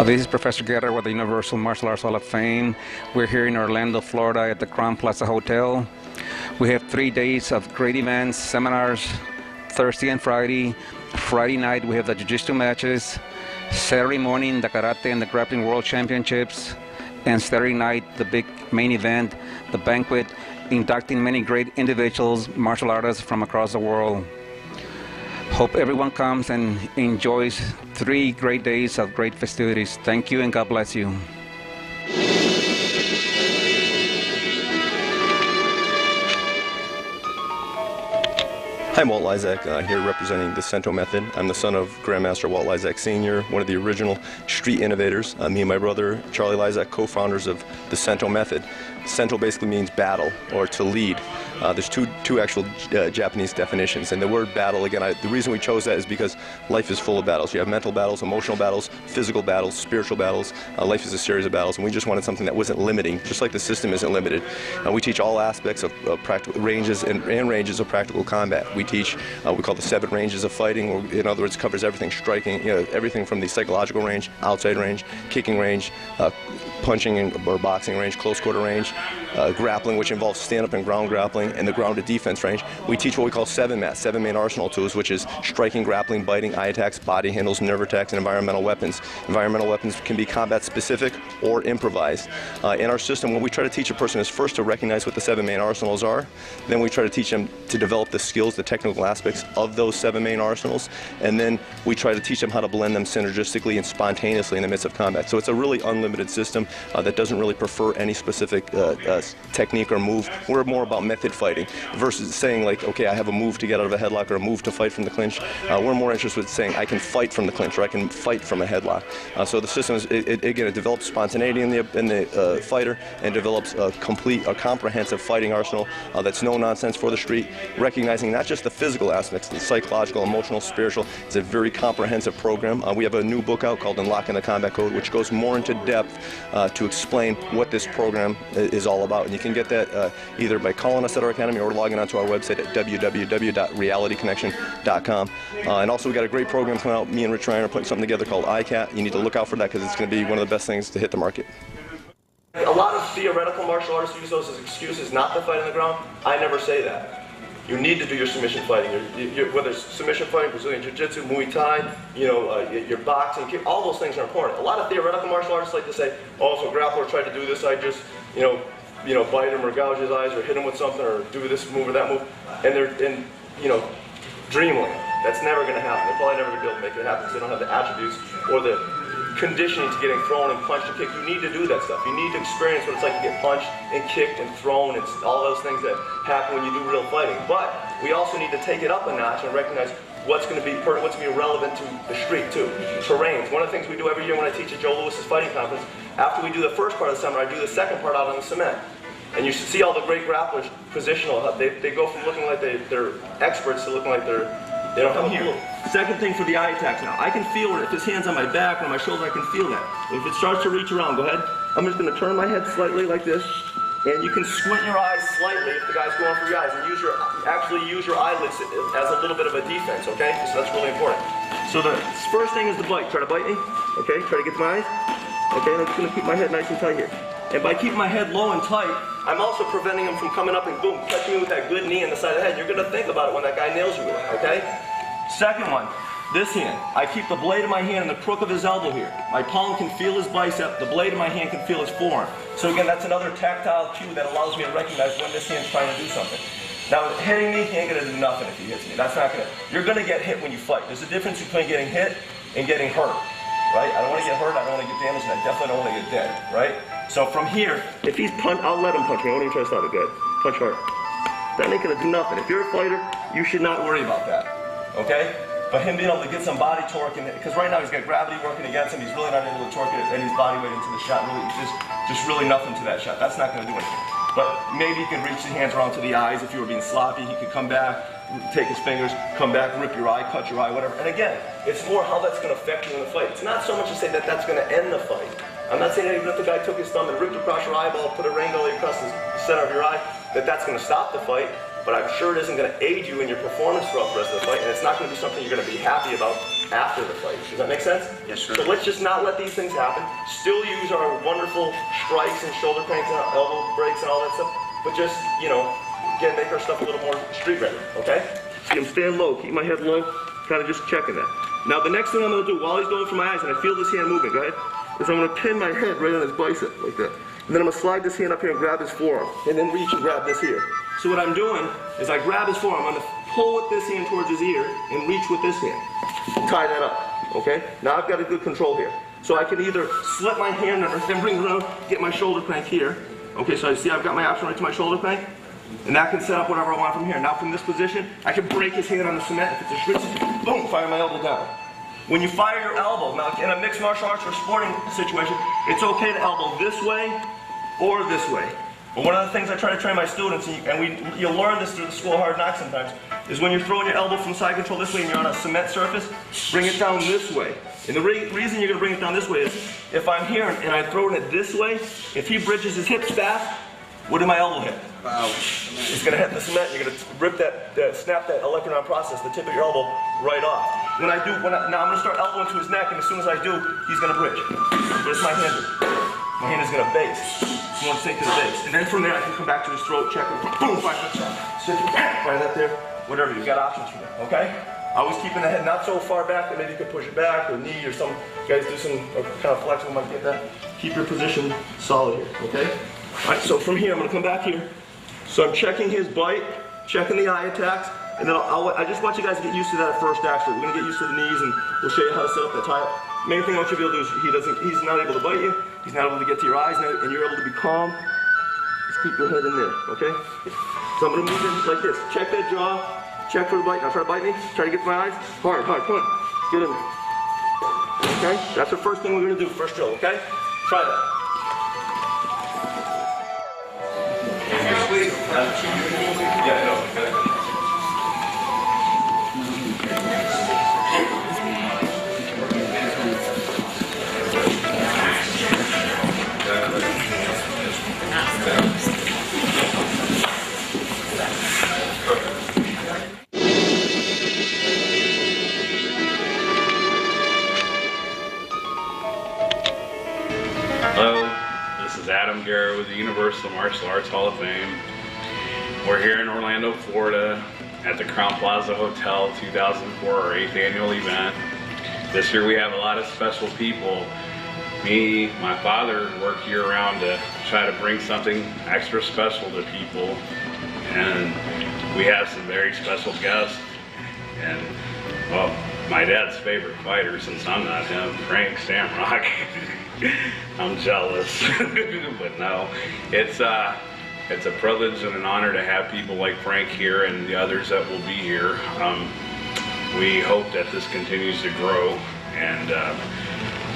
This is Professor Guerra with the Universal Martial Arts Hall of Fame. We're here in Orlando, Florida at the Crown Plaza Hotel. We have 3 days of great events, seminars, Thursday and Friday. Friday night we have the Jiu-Jitsu matches. Saturday morning the Karate and the Grappling World Championships. And Saturday night the big main event, the banquet, inducting many great individuals, martial artists from across the world. Hope everyone comes and enjoys 3 great days of great festivities. Thank you and God bless you. Hi, I'm Walt Lysak, here representing the Sento Method. I'm the son of Grandmaster Walt Lysak Sr., one of the original street innovators. Me and my brother, Charlie Lysak, co-founders of the Sento Method. Sento basically means battle, or to lead. There's two actual Japanese definitions, and the word battle, again, the reason we chose that is because life is full of battles. You have mental battles, emotional battles, physical battles, spiritual battles. Life is a series of battles, and we just wanted something that wasn't limiting, just like the system isn't limited. We teach all aspects of practical ranges and ranges of practical combat. We teach, we call the 7 ranges of fighting, or in other words, covers everything, striking, everything from the psychological range, outside range, kicking range, punching or boxing range, close quarter range, grappling, which involves stand-up and ground grappling, and the grounded defense range. We teach what we call 7 MAT, 7 main arsenal tools, which is striking, grappling, biting, eye attacks, body handles, nerve attacks, and environmental weapons. Environmental weapons can be combat-specific or improvised. In our system, what we try to teach a person is first to recognize what the 7 main arsenals are. Then we try to teach them to develop the skills, the technical aspects of those 7 main arsenals. And then we try to teach them how to blend them synergistically and spontaneously in the midst of combat. So it's a really unlimited system that doesn't really prefer any specific technique or move. We're more about method fighting versus saying like, okay, I have a move to get out of a headlock or a move to fight from the clinch. We're more interested in saying I can fight from the clinch or I can fight from a headlock. So the system is, again, it develops spontaneity in the fighter and develops a comprehensive fighting arsenal that's no nonsense for the street, recognizing not just the physical aspects, the psychological, emotional, spiritual. It's a very comprehensive program. We have a new book out called Unlocking the Combat Code, which goes more into depth to explain what this program is all about. And you can get that either by calling us at our academy or logging onto our website at www.realityconnection.com. And also, we got a great program coming out. Me and Rich Ryan are putting something together called ICAT. You need to look out for that because it's going to be one of the best things to hit the market. A lot of theoretical martial artists use those as excuses not to fight on the ground. I never say that. You need to do your submission fighting, whether it's submission fighting, Brazilian Jiu-Jitsu, Muay Thai, your boxing, all those things are important. A lot of theoretical martial artists like to say, oh, if a grappler tried to do this, I just, bite him or gouge his eyes or hit him with something or do this move or that move, and they're in, dreamland. That's never going to happen. They're probably never going to be able to make it happen because they don't have the attributes or the conditioning to getting thrown and punched and kicked. You need to do that stuff. You need to experience what it's like to get punched and kicked and thrown and all those things that happen when you do real fighting. But we also need to take it up a notch and recognize what's going to be relevant to the street too. Terrains. One of the things we do every year when I teach at Joe Lewis's fighting conference, after we do the first part of the seminar, I do the second part out on the cement. And you should see all the great grapplers positional. They go from looking like they're experts to looking like they don't have a clue. Second thing for the eye attacks now. I can feel it. If his hand's on my back or on my shoulder, I can feel that. If it starts to reach around, go ahead. I'm just going to turn my head slightly like this. And you can squint your eyes slightly if the guy's going for your eyes. And actually use your eyelids as a little bit of a defense, okay? So that's really important. So the first thing is the bite. Try to bite me. Okay, try to get to my eyes. Okay, and I'm just going to keep my head nice and tight here. And by keeping my head low and tight, I'm also preventing him from coming up and boom, catching me with that good knee in the side of the head. You're going to think about it when that guy nails you with it, okay? Second one, this hand. I keep the blade of my hand in the crook of his elbow here. My palm can feel his bicep, the blade of my hand can feel his forearm. So again, that's another tactile cue that allows me to recognize when this hand's trying to do something. Now, hitting me, he ain't going to do nothing if he hits me. That's not going to, you're going to get hit when you fight. There's a difference between getting hit and getting hurt, right? I don't want to get hurt, I don't want to get damaged, and I definitely don't want to get dead, right? So from here, if he's I'll let him punch me. I won't even try to stop it. Good. Punch hard. That ain't gonna do nothing. If you're a fighter, you should not worry about that. Okay? But him being able to get some body torque, because right now he's got gravity working against him, he's really not able to torque any body weight into the shot. Really, just really nothing to that shot. That's not gonna do anything. But maybe he could reach his hands around to the eyes if you were being sloppy. He could come back, take his fingers, come back, rip your eye, cut your eye, whatever. And again, it's more how that's gonna affect you in the fight. It's not so much to say that that's gonna end the fight. I'm not saying that even if the guy took his thumb and ripped across your eyeball, put a rainbow across the center of your eye, that's going to stop the fight. but I'm sure it isn't going to aid you in your performance throughout the rest of the fight, and it's not going to be something you're going to be happy about after the fight. Does that make sense? Yes, sir. So let's just not let these things happen. Still use our wonderful strikes and shoulder cranks and elbow breaks and all that stuff, but just, you know, again, make our stuff a little more street ready, okay? See, I'm staying low, keep my head low, kind of just checking that. Now the next thing I'm going to do, while he's going for my eyes, and I feel this hand moving, go ahead, is I'm going to pin my head right on his bicep, like that. And then I'm going to slide this hand up here and grab his forearm, and then reach and grab this here. So what I'm doing is I grab his forearm, I'm going to pull with this hand towards his ear, and reach with this hand. Tie that up, okay? Now I've got a good control here. So I can either slip my hand under, then bring it around, get my shoulder crank here. Okay, so you see I've got my option right to my shoulder crank, and that can set up whatever I want from here. Now from this position, I can break his hand on the cement. If it's a schwitz, boom, fire my elbow down. When you fire your elbow, now in a mixed martial arts or sporting situation, it's okay to elbow this way or this way. But one of the things I try to train my students, and you'll learn this through the School of Hard Knocks sometimes, is when you're throwing your elbow from side control this way and you're on a cement surface, bring it down this way. And the reason you're going to bring it down this way is, if I'm here and I'm throwing it this way, if he bridges his hips fast, what did my elbow hit? Wow. It's going to hit the cement, you're going to rip snap that electron process, the tip of your elbow, right off. Now I'm going to start elbowing to his neck, and as soon as I do, he's going to bridge. Where's my hand? My hand is going to base. You want to take to the base. And then from there, I can come back to his throat, check him, boom, fire that there, whatever, you've got options from there, okay? Always keeping the head not so far back that maybe you can push it back, or knee, or some guys do some kind of flexible, might get that. Keep your position solid here, okay? All right, so from here, I'm going to come back here. So I'm checking his bite, checking the eye attacks, and then I just want you guys to get used to that at first, actually. We're going to get used to the knees, and we'll show you how to set up that tie-up. Main thing I want you to be able to do is he's not able to bite you, he's not able to get to your eyes, and you're able to be calm. Just keep your head in there, okay? So I'm going to move in like this. Check that jaw, check for the bite. Now try to bite me, try to get to my eyes. Hard, come on. Get in there. Okay? That's the first thing we're going to do, first drill, okay? Try that. Yeah, no, okay. Hello, this is Adam Garrett with the Universal Martial Arts Hall of Fame. We're here in Orlando, Florida at the Crown Plaza Hotel 2004, our 8th annual event. This year we have a lot of special people. Me, my father work year round to try to bring something extra special to people. And we have some very special guests. And, well, my dad's favorite fighter, since I'm not him, Frank Stamrock. I'm jealous, but no, it's a privilege and an honor to have people like Frank here and the others that will be here. We hope that this continues to grow, and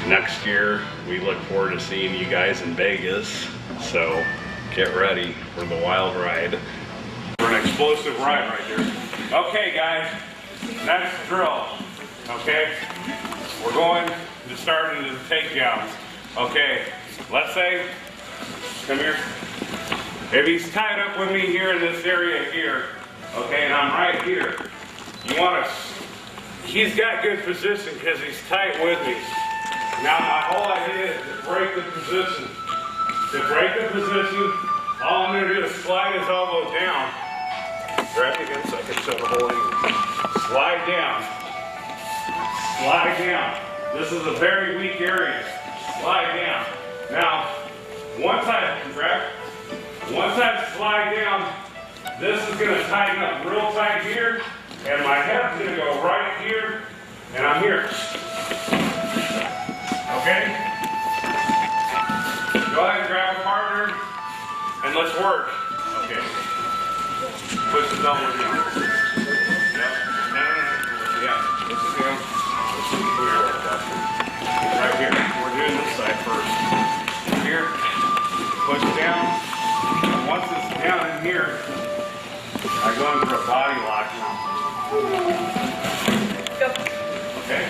next year we look forward to seeing you guys in Vegas, so get ready for the wild ride. For an explosive ride right here. Okay guys, next drill, okay? We're going to start into the takedowns. Okay, let's say, come here. If he's tied up with me here in this area here, okay, and I'm right here, you want to, he's got good position because he's tight with me. Now my whole idea is to break the position. To break the position, all I'm going to do is slide his elbow down. Grab it again so I can show the whole angle. Slide down. Slide down. This is a very weak area. Slide down. Now, once I slide down, this is going to tighten up real tight here, and my head's going to go right here, and I'm here. Okay? Go ahead and grab a partner, and let's work. Okay. Push the elbow down. Yep. Yeah. Push it down. Right here. We're doing this side first. Here. Push down. And once it's down in here, I go into a body lock now. Okay.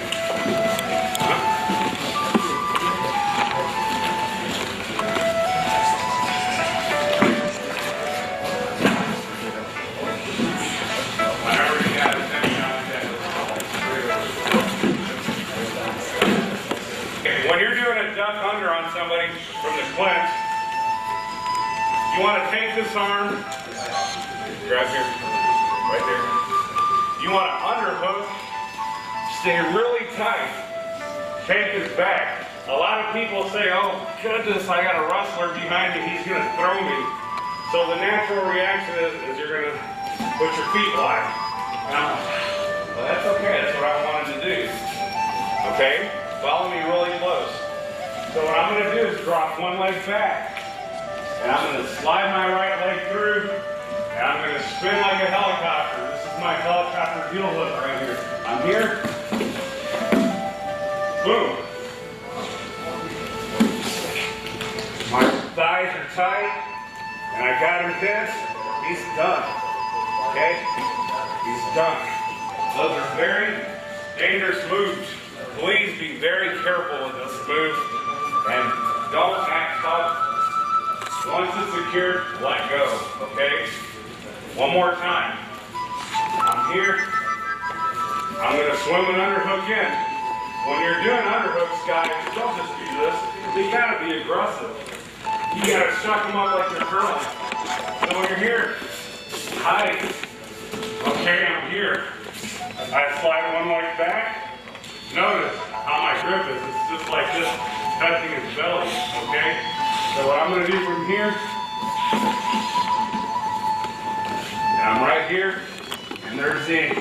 flint. You want to take this arm, grab here, right there. You want to underhook, stay really tight, take his back. A lot of people say, oh goodness, I got a wrestler behind me, he's gonna throw me. So the natural reaction is you're gonna put your feet wide. Well, that's okay, that's what I wanted to do. Okay, follow me really close. So what I'm gonna do is drop one leg back. And I'm gonna slide my right leg through, and I'm gonna spin like a helicopter. This is my helicopter heel hook right here. I'm here, boom. My thighs are tight, and I got him tense. He's done, okay? He's done. Those are very dangerous moves. Please be very careful with this move, and don't act tough. Once it's secured, let go, okay? One more time. I'm here. I'm gonna swim an underhook in. When you're doing underhooks, guys, don't just do this. You gotta be aggressive. You gotta suck them up like they're curling. So when you're here, tight. Okay, I'm here. I slide one leg back. Notice how my grip is. It's just like this, touching his belly, okay? So what I'm going to do from here, and I'm right here, and there's the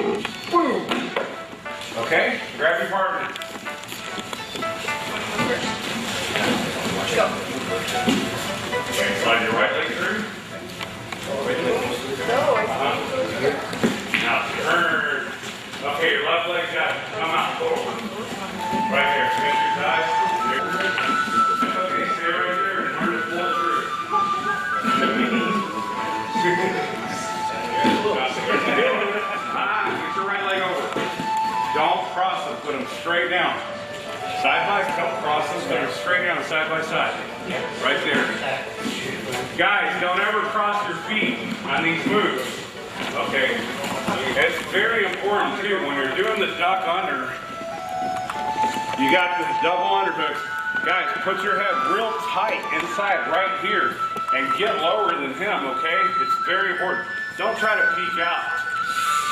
boom. Okay, grab your partner. Okay, slide your right leg through. Now turn. Okay, your left leg's got to come out forward. Right there, bend your thighs. Okay, stay right there and learn to pull through. Get your right leg over. Don't cross them, put them straight down. Side by side, don't cross them, put them straight down, side by side. Right there. Guys, don't ever cross your feet on these moves. Okay? It's very important too, when you're doing the duck under, you got the double underhooks. Guys, put your head real tight inside right here and get lower than him, okay? It's very important. Don't try to peek out.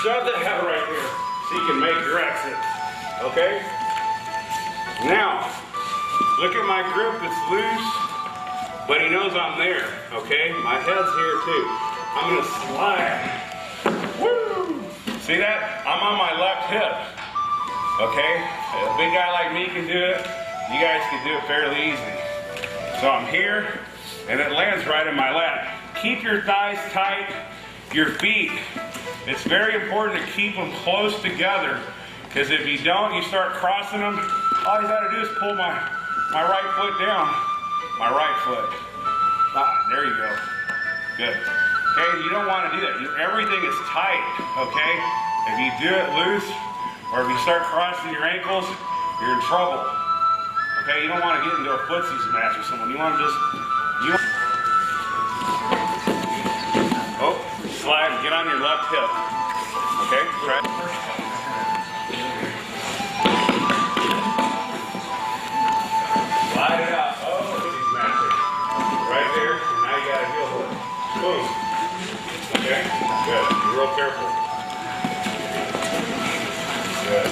Shove the head right there so you can make your exit, okay? Now, look at my grip, it's loose, but he knows I'm there, okay? My head's here too. I'm gonna slide. Woo! See that? I'm on my left hip, okay? A big guy like me can do it. You guys can do it fairly easy. So I'm here, and it lands right in my lap. Keep your thighs tight, your feet. It's very important to keep them close together, because if you don't, you start crossing them, all you gotta do is pull my right foot down. My right foot. Ah, there you go. Good. Okay, you don't want to do that. Everything is tight, okay? If you do it loose, or if you start crossing your ankles, you're in trouble. Okay, you don't want to get into a footsies match with someone. You want to just, oh, slide, get on your left hip. Okay, right. Slide it out. Oh, footsies match. Right there, and now you got to heel hook. Boom. Okay, good. Be real careful. Good.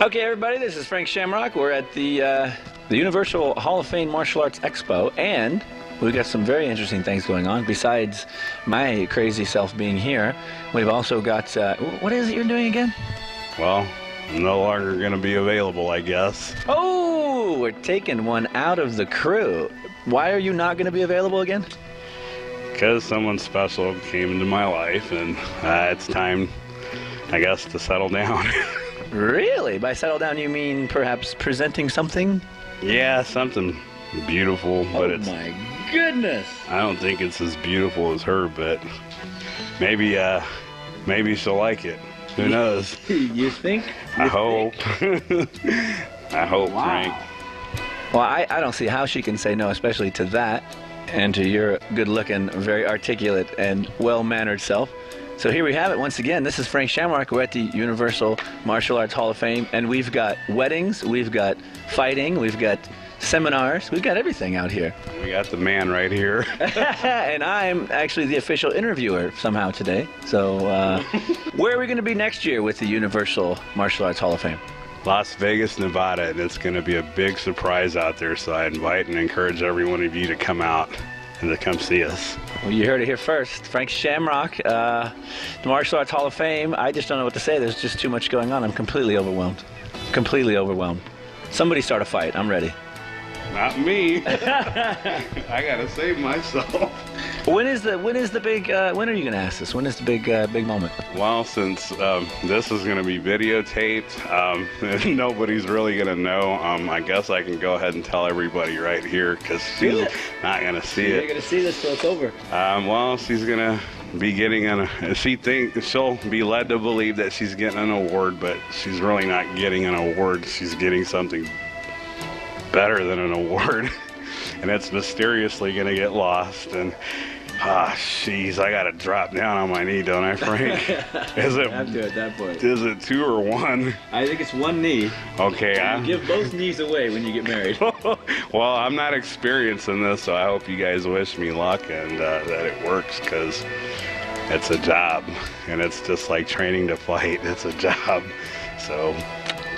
Okay, everybody, this is Frank Shamrock. We're at the Universal Hall of Fame Martial Arts Expo, and we've got some very interesting things going on. Besides my crazy self being here, we've also got, what is it you're doing again? Well, I'm no longer going to be available, I guess. Oh, we're taking one out of the crew. Why are you not going to be available again? Because someone special came into my life, and it's time, I guess, to settle down. Really? By settle down, you mean perhaps presenting something? Yeah, something beautiful, but oh my goodness! I don't think it's as beautiful as her, but maybe she'll like it. Who knows? You think? I hope. I hope, wow. Frank. Well, I don't see how she can say no, especially to that. And to your good-looking, very articulate, and well-mannered self. So here we have it once again. This is Frank Shamrock. We're at the Universal Martial Arts Hall of Fame, and we've got weddings, we've got fighting, we've got seminars, we've got everything out here. We got the man right here. And I'm actually the official interviewer somehow today. So where are we going to be next year with the Universal Martial Arts Hall of Fame? Las Vegas, Nevada, and it's going to be a big surprise out there, so I invite and encourage every one of you to come out and to come see us. Well, you heard it here first. Frank Shamrock, the Martial Arts Hall of Fame. I just don't know what to say. There's just too much going on. I'm completely overwhelmed. Completely overwhelmed. Somebody start a fight. I'm ready. Not me. I gotta save myself. When is the big? When are you gonna ask this? When is the big moment? Well, since this is gonna be videotaped, nobody's really gonna know. I guess I can go ahead and tell everybody right here because she's not gonna see it. You're gonna see this till it's over. Well, she's gonna be getting she'll be led to believe that she's getting an award, but she's really not getting an award. She's getting something better than an award, and it's mysteriously gonna get lost. And jeez, I gotta drop down on my knee, don't I, Frank? Is it? Have to at that point. Is it 2 or 1? I think it's 1 knee. Okay. You give both knees away when you get married. Well, I'm not experienced in this, so I hope you guys wish me luck and that it works, because it's a job, and it's just like training to fight. It's a job. So.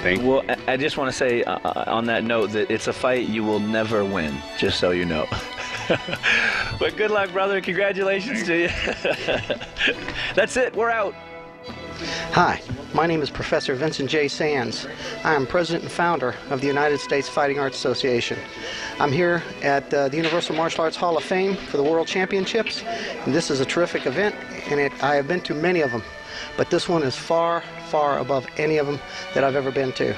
Thank you. Well, I just want to say on that note that it's a fight you will never win, just so you know. But good luck, brother. Congratulations to you. That's it. We're out. Hi, my name is Professor Vincent J. Sands. I am president and founder of the United States Fighting Arts Association. I'm here at the Universal Martial Arts Hall of Fame for the World Championships, and this is a terrific event, and I have been to many of them, but this one is far, far above any of them that I've ever been to.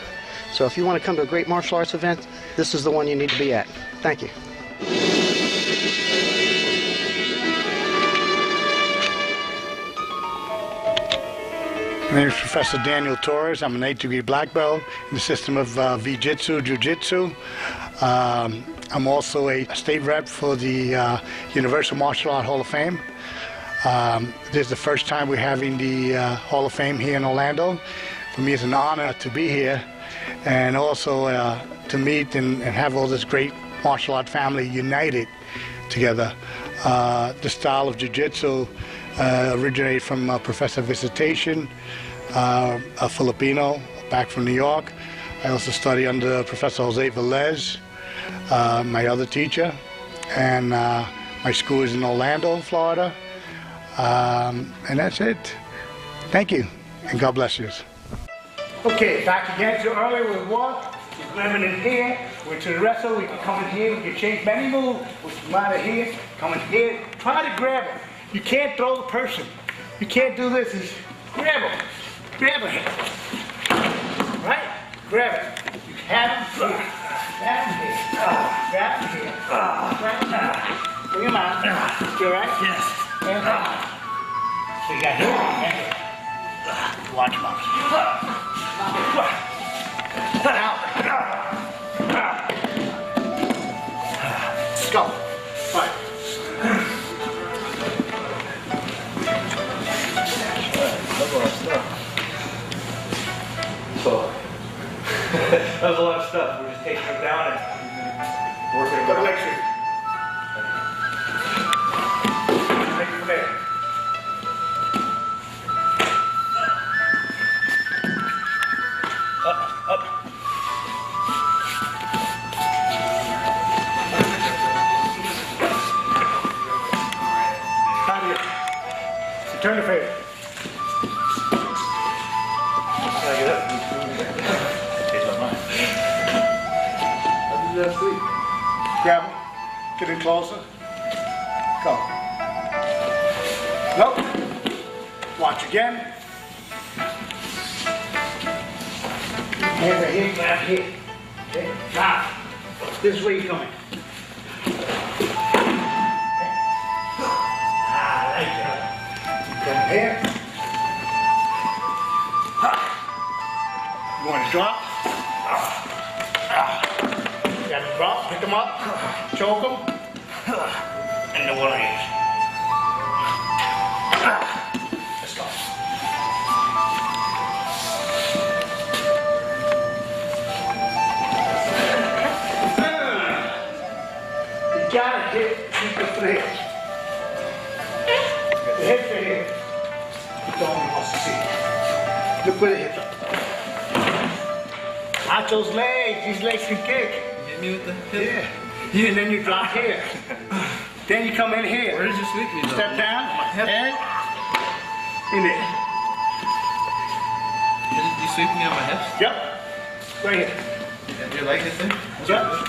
So if you want to come to a great martial arts event, this is the one you need to be at. Thank you. My name is Professor Daniel Torres. I'm an 8th degree black belt in the system of V-Jitsu, Jiu-Jitsu. I'm also a state rep for the Universal Martial Arts Hall of Fame. This is the first time we're having the Hall of Fame here in Orlando. For me, it's an honor to be here, and also to meet and have all this great martial art family united together. The style of Jiu-Jitsu originated from Professor Visitation, a Filipino back from New York. I also studied under Professor Jose Velez, my other teacher, and my school is in Orlando, Florida. And that's it. Thank you, and God bless you. Okay, back again. So earlier we walked, we grabbing in here, we're to the wrestle, we can come in here, we can change many moves, we can come out of here, come in here, try to grab it. You can't throw the person. You can't do this, is grab it. Grab it. Right? Grab it. You have him here. Grab him here. Grab him here. Grab him here. Bring him out. You all right? Yes. And so you got here and here. Watch him out. Let's go. Fight. So, that was a lot of stuff. We're just taking them down and working them out. Take it from there. Up. Turn your face. Grab him. Get in closer. Go. Nope. Watch again. Hand right here, grab here. Okay. Now, this is where you're coming. Come here. You want to drop? You have to drop, pick them up, choke them. and the one here. Let's go. You gotta hit the hips. The hips are here. You don't want to see. Look where the hips are. Watch those legs. These legs can kick. Hit me with the hip. Yeah. And then you drop here. Then you come in here. Where did you sweep me though? Step down. And in there. You sweep me on my hips? Yep. Right here. Your leg hits in? Yep.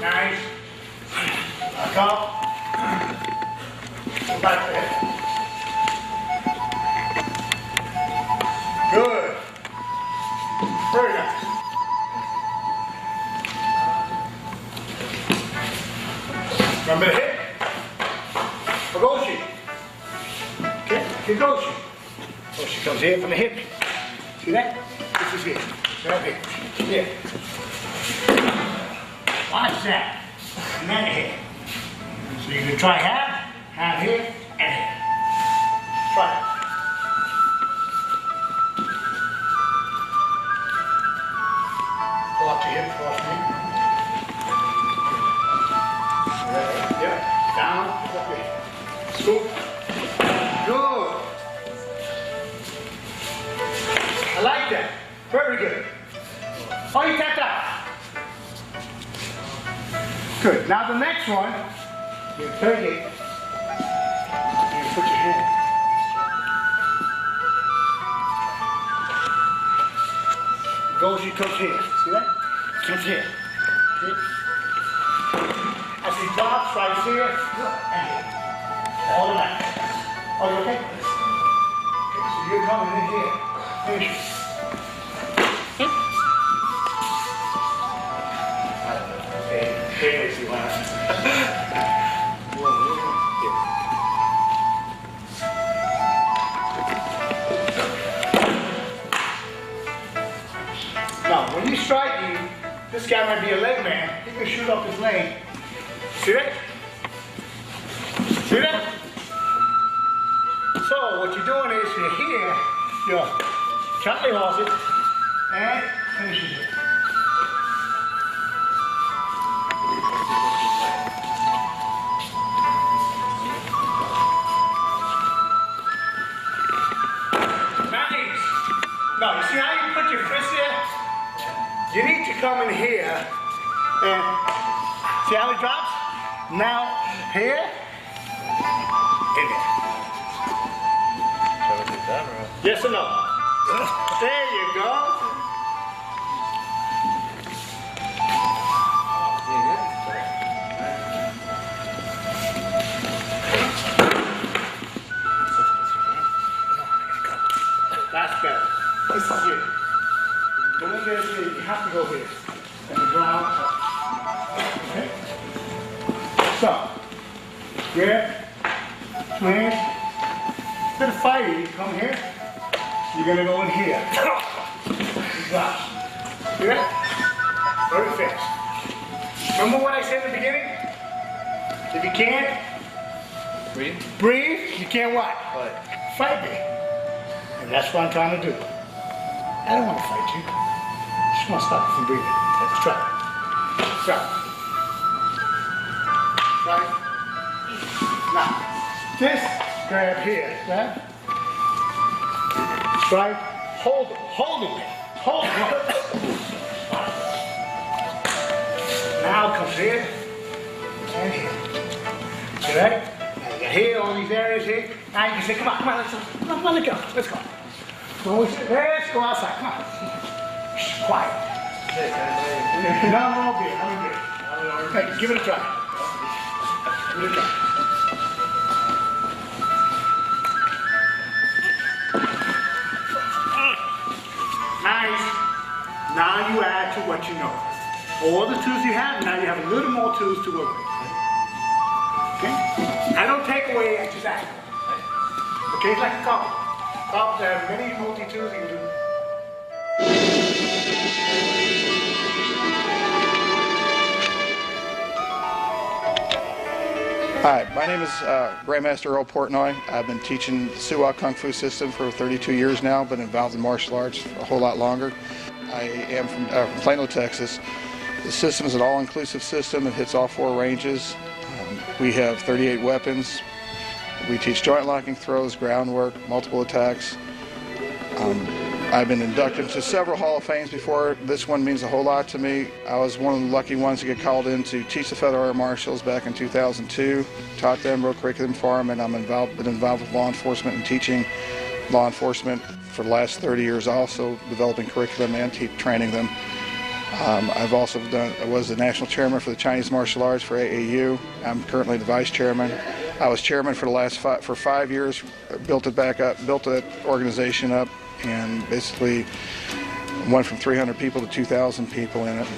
Nice. Back up. Go back there. Good. Very nice. Remember the hip? Higoshi. Okay, Higoshi. So she comes here from the hip. See that? This is here. Right here. Here. Watch that. And then here. So you can try half here, and here. Try it. Pull up your hip across me. Yep. Down. Up here. Scoop. Good. I like that. Very good. Oh, you tapped out. Good. Now the next one, you take it, and put your hand. Goes, you comes here. See that? Comes here. See? As he drops right here, and here. All the way. Oh, you okay? Okay, so you're coming in here. Finish it. Crazy laugh. Now, when you strike you, this guy might be a leg man. He can shoot up his leg. See that? See that? So, what you're doing is you're here, you're Charlie holds it, and finishes it. Now, you see how you put your fist there? You need to come in here and see how it drops? Now, here, in there. Yes or no? There you go. That's better. This is it. Go in there, you have to go here. And the ground up. Okay? So, grab, swing. Instead of fighting, you come here. You're going to go in here. Drop. See that? Very fast. Remember what I said in the beginning? If you can't breathe, you can't what? Fight me. And that's what I'm trying to do. I don't want to fight you. I just want to stop you from breathing. Let's try it. Try it. Try it. Now, this grab here, grab. Strike. Hold him. Hold him. Hold him. Now comes here and here. See that? Now you got here, all these areas here. Now you can say, come on, let's go. Let's go. Let's go outside. Come on. Shh, quiet. No, I'm good. Hey, give it a try. Give it a try. to add to what you know. All the tools you have, now you have a little more tools to work with. Okay? I don't take away after that. Okay, it's like a carpenter. Carpenters have many multi-tools you can do. Hi, my name is Grandmaster Earl Portnoy. I've been teaching the Suwa Kung Fu system for 32 years now, been involved in martial arts a whole lot longer. I am from Plano, Texas. The system is an all-inclusive system. It hits all 4 ranges. We have 38 weapons. We teach joint locking throws, groundwork, multiple attacks. I've been inducted to several Hall of Fames before. This one means a whole lot to me. I was one of the lucky ones to get called in to teach the Federal Air Marshals back in 2002. Taught them, wrote curriculum for them, and been involved with law enforcement and teaching law enforcement for the last 30 years also, developing curriculum and training them. I've also was the national chairman for the Chinese martial arts for AAU. I'm currently the vice chairman. I was chairman for the last 5 years, built it back up, built the organization up, and basically went from 300 people to 2,000 people in it.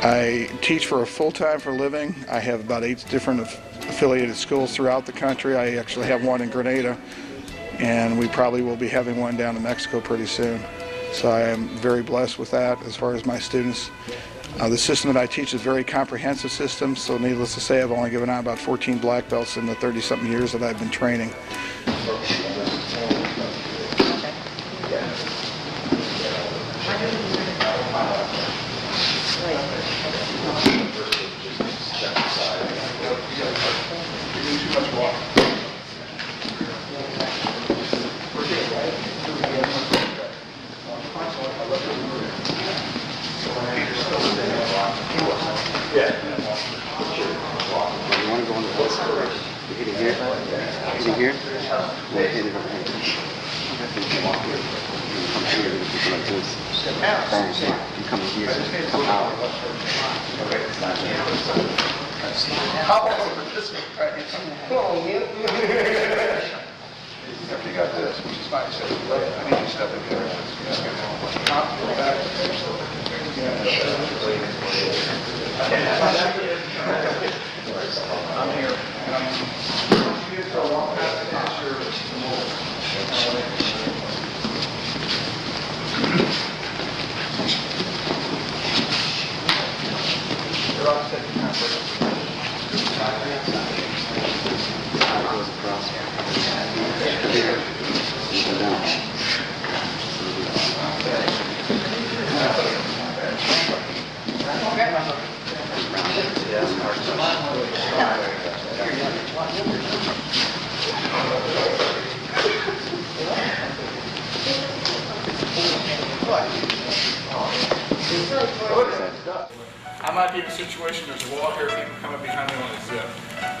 I teach for a full-time for a living. I have about 8 different affiliated schools throughout the country. I actually have one in Grenada, and we probably will be having one down in Mexico pretty soon. So I am very blessed with that as far as my students. The system that I teach is a very comprehensive system, so needless to say I've only given out about 14 black belts in the 30-something years that I've been training. After you got this, which is fine, so I need you to step in here. I'm here. I might be in a situation, there's a wall here, people coming behind me on a zip.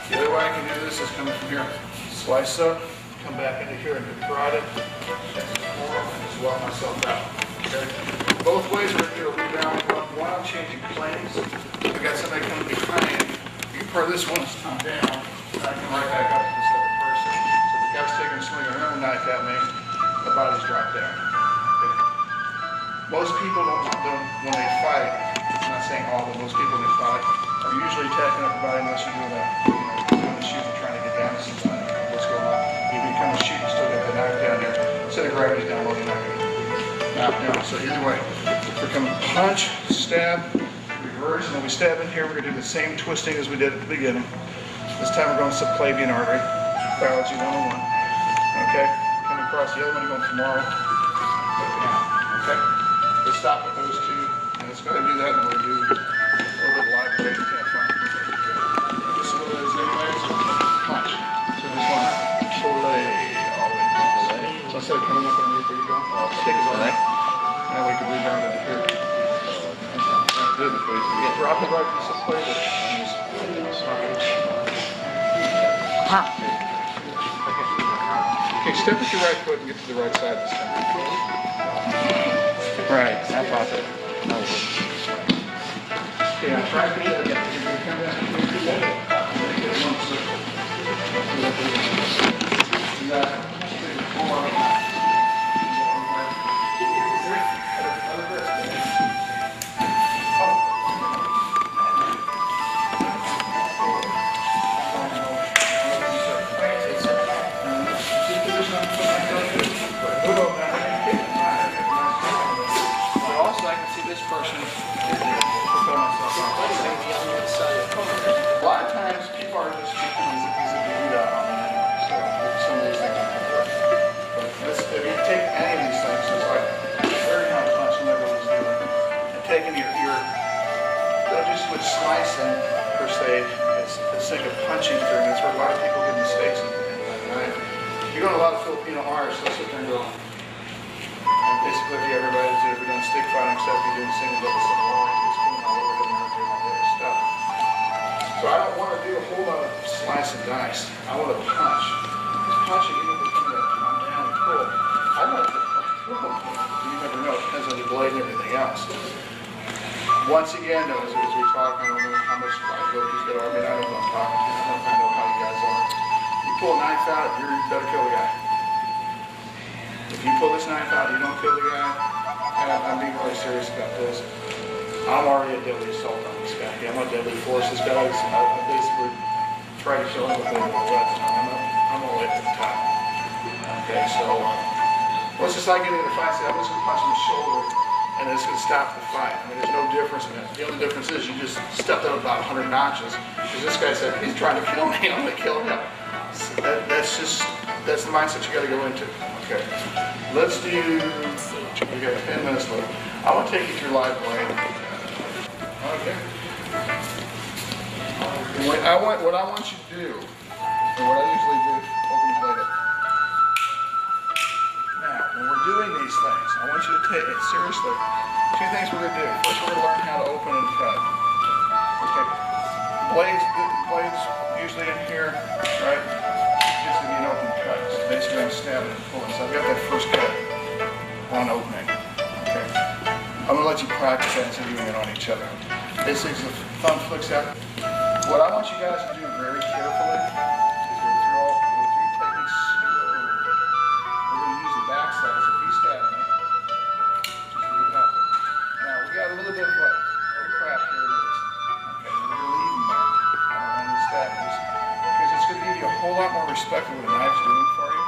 The other way I can do this is coming from here, slice up, come back into here and prod it, and just walk myself out. Okay? Both ways we're going to do a rebound. One, I'm changing planes. If I got somebody coming behind, you can part this one is come down, and I come right back up to this other person. So if the guy's taking a swing of another knife at me, the body's dropped down. Okay? Most people don't, when they fight, I'm not saying all, but most people when they fight are usually attacking up the body unless you're doing the shoot and trying to get down to somebody. What's going on? Even if you come to shoot, you still got the knife down there. Instead of gravity's down low, you're not going to knock down. So either way, we're coming punch, stab, reverse, and when we stab in here, we're going to do the same twisting as we did at the beginning. This time we're going subclavian artery, biology 101. Okay? Coming across the other one, you're going femoral. Okay? Let's stop with those two. Let's go ahead and do that, and we'll do a little bit of live weight. You can't find. Just so there's anyways, punch. So this one, fillet, always. So instead of coming up underneath where you go, stick it on that. Now we can rebound into here. Good, because you drop it right to the plate. Okay, step with your right foot and get to the right side this time. Right, snap off it. Yeah, try to get it. Come down. first. Let's sit there and go. And basically, if you everybody's ever done stick fighting, except you're doing single double single wall, it's going all over and doing all the other stuff. So I don't want to do a whole lot of slice and dice. I want to punch. Punching, you need to come down and pull. I like to pull. You never know. It depends on your blade and everything else. Once again, though, as we talk, I don't know how much liability's got on me. I don't know what I'm talking to. I don't know how you guys are. You pull a knife out, you better kill the guy. If you pull this knife out, you don't kill the guy. I'm being really serious about this. I'm already a deadly assault on this guy. I'm a deadly force. This guy is, I basically try to kill him with a weapon. I'm a way at the top. Okay, so once it's like getting in the fight, I'm just going to punch him in the shoulder, and it's going to stop the fight. I mean, there's no difference in it. The only difference is you just stepped up about 100 notches, because this guy said, he's trying to kill me, I'm going to kill him. So that's the mindset you got to go into. Okay, let's do, we got 10 minutes left. I want to take you through live blade. Okay. What I want you to do, and what I usually do, open your blade up. Now, when we're doing these things, I want you to take it seriously. Two things we're going to do. First, we're going to learn how to open and cut. Okay. Blades usually in here, right? It's going to be an open cut. So basically, I'm stabbing and pulling. So I've got that first cut on opening. Okay. I'm going to let you practice that instead of doing it on each other. Basically, the thumb flicks out. What I want you guys to do very carefully is go through techniques slowly. We're going to use the backside, so if he's stabbing me, just leave it out there. Now, we got a little bit of what? Oh crap, here it is. Okay, we're going to leave him there. I don't want to stab him, because it's going to give you a whole lot more respect for what a knife's doing for you.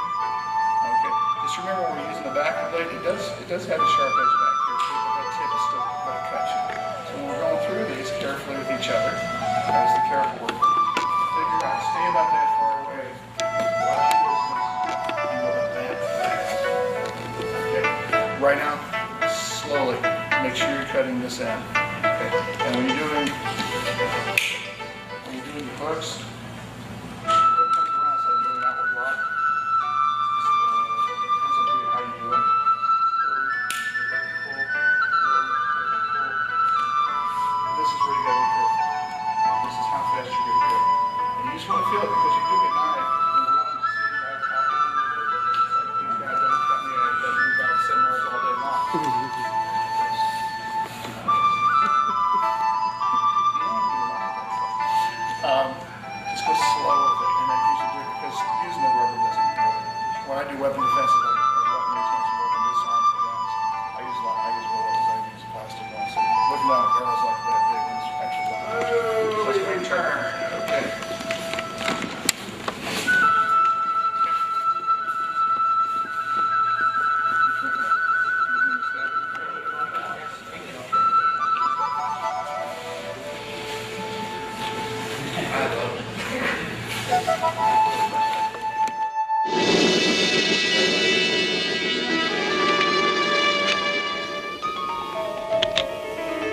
Okay, just remember when we're using the back of the blade, it does have a sharp edge back here too, but that tip is still going to cut you. So when we're going through these carefully with each other, that's the careful word. Figure out, stay about that far away. Watch your distance. You go about that fast. Okay. Right now, slowly, make sure you're cutting this end. Okay. And when you're doing the hooks, the hook comes around, so I'm doing an outward lock. Depends on how you do it. This is where you got to be careful. This is how fast you're going to go. And you just want to feel it because you do get knife. And we're wanting to see right top of the head. It's like these guys don't cut me out. They do about 7 hours all day long. Just go slow with it. And that gives you because using the rubber doesn't work. When I do weapon defenses, like weapon retention, weapon disarm for guns, I use real weapons. I use plastic ones. So looking down at barrels like that big ones, actually. Let's return. Okay.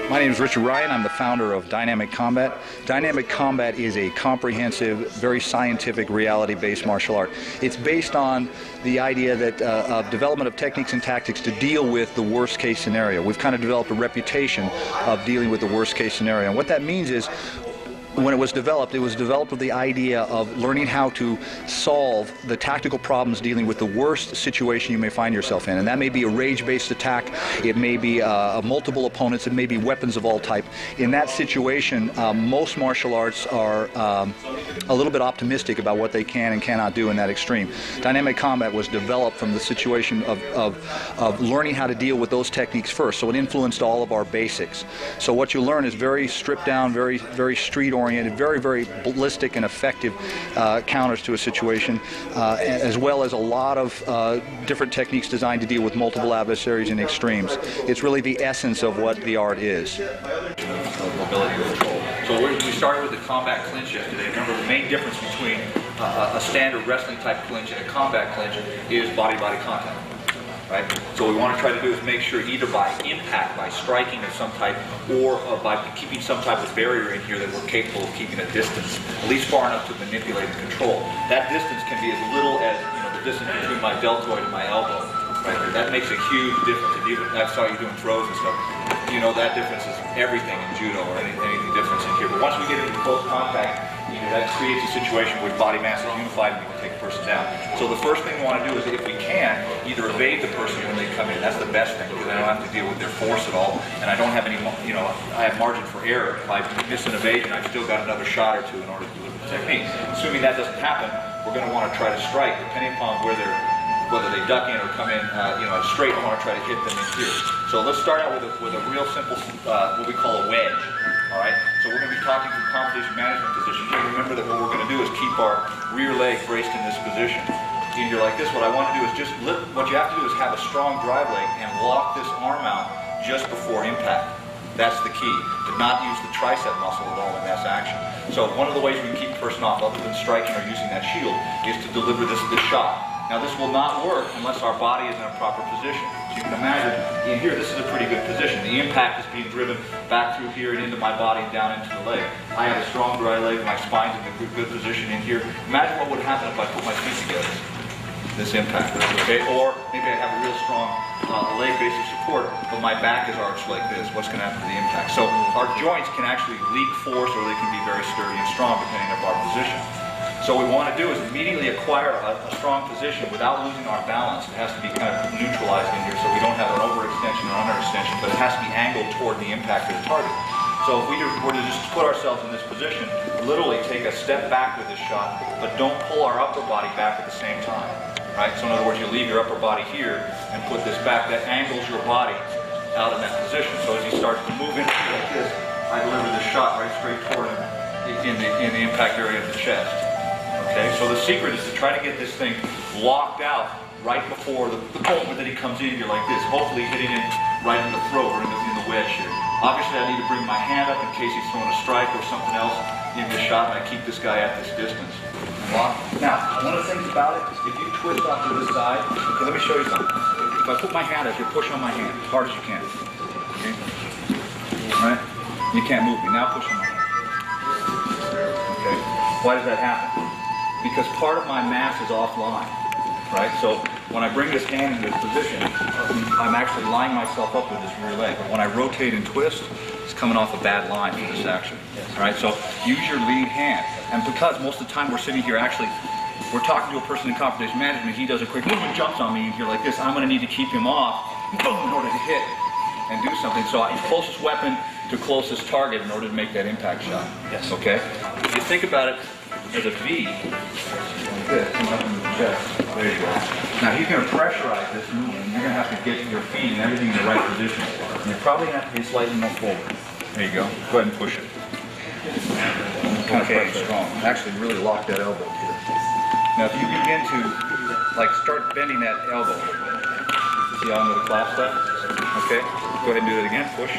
My name is Richard Ryan. I'm the founder of Dynamic Combat. Dynamic Combat is a comprehensive, very scientific, reality-based martial art. It's based on the idea that of development of techniques and tactics to deal with the worst-case scenario. We've kind of developed a reputation of dealing with the worst-case scenario. And what that means is, when it was developed with the idea of learning how to solve the tactical problems dealing with the worst situation you may find yourself in. And that may be a rage-based attack, it may be multiple opponents, it may be weapons of all type. In that situation, most martial arts are a little bit optimistic about what they can and cannot do in that extreme. Dynamic Combat was developed from the situation of learning how to deal with those techniques first, so it influenced all of our basics. So what you learn is very stripped down, very street-oriented, very, very ballistic and effective counters to a situation, as well as a lot of different techniques designed to deal with multiple adversaries in extremes. It's really the essence of what the art is. Mobility control. So we started with the combat clinch yesterday. Remember, the main difference between a standard wrestling type clinch and a combat clinch is body-body contact. Right? So what we want to try to do is make sure either by impact, by striking of some type, or by keeping some type of barrier in here that we're capable of keeping a distance, at least far enough to manipulate and control. That distance can be as little as, the distance between my deltoid and my elbow. Right there. That makes a huge difference. If I saw you doing throws and stuff. You know that difference is everything in judo or anything difference in here. But once we get into close contact, you know, that creates a situation where body mass is unified and we can take the person down. So the first thing we want to do is, if we can, either evade the person when they come in. That's the best thing, because I don't have to deal with their force at all, and I don't have any, you know, I have margin for error. If I miss an evasion, I've still got another shot or two in order to deliver the technique. Assuming that doesn't happen, we're going to want to try to strike, depending upon whether they duck in or come in, you know, straight. I want to try to hit them in here. So let's start out with a real simple, what we call a wedge. All right. So we're going to be talking from competition management position. Remember that what we're going to do is keep our rear leg braced in this position. And you're like this. What I want to do is just lift. What you have to do is have a strong drive leg and lock this arm out just before impact. That's the key. To not use the tricep muscle at all in this action. So one of the ways we can keep the person off, other than striking or using that shield, is to deliver this shot. Now this will not work unless our body is in a proper position. So you can imagine, in here, this is a pretty good position. The impact is being driven back through here and into my body and down into the leg. I have a strong dry leg, my spine's in a good position in here. Imagine what would happen if I put my feet together. This impact, okay? Or maybe I have a real strong leg base of support, but my back is arched like this. What's going to happen to the impact? So our joints can actually leak force, or they can be very sturdy and strong depending on our position. So what we want to do is immediately acquire a strong position without losing our balance. It has to be kind of neutralized in here, so we don't have an overextension or underextension, but it has to be angled toward the impact of the target. So if we were to just put ourselves in this position, literally take a step back with this shot, but don't pull our upper body back at the same time. Right? So in other words, you leave your upper body here and put this back. That angles your body out in that position. So as he starts to move in like this, I deliver this shot right straight toward him in the impact area of the chest. Okay, so the secret is to try to get this thing locked out right before the moment that he comes in here like this, hopefully hitting him right in the throat or in the wedge here. Obviously, I need to bring my hand up in case he's throwing a strike or something else in the shot, and I keep this guy at this distance. Now, one of the things about it is if you twist off to this side, okay, let me show you something. If I put my hand up, you push on my hand as hard as you can. Okay? All right? You can't move me. Now push on my hand. Okay? Why does that happen? Because part of my mass is offline, right? So when I bring this hand into this position, I'm actually lining myself up with this rear leg. But when I rotate and twist, it's coming off a bad line for this action. All right, so use your lead hand. And because most of the time we're sitting here, actually, we're talking to a person in competition management, he does a quick movement, jumps on me in here like this, I'm going to need to keep him off, boom, in order to hit and do something. So closest weapon to closest target in order to make that impact shot. Yes. Okay? If you think about it as a V, like this, coming up into the chest. There you go. Now he's going to pressurize this movement, and you're going to have to get your feet and everything in the right position. And you're probably going to have to be slightly more forward. There you go. Go ahead and push it. Kind of press strong. Actually, really lock that elbow here. Now, if you begin to, like, start bending that elbow, see how I'm going to collapse that? Okay. Go ahead and do that again. Push.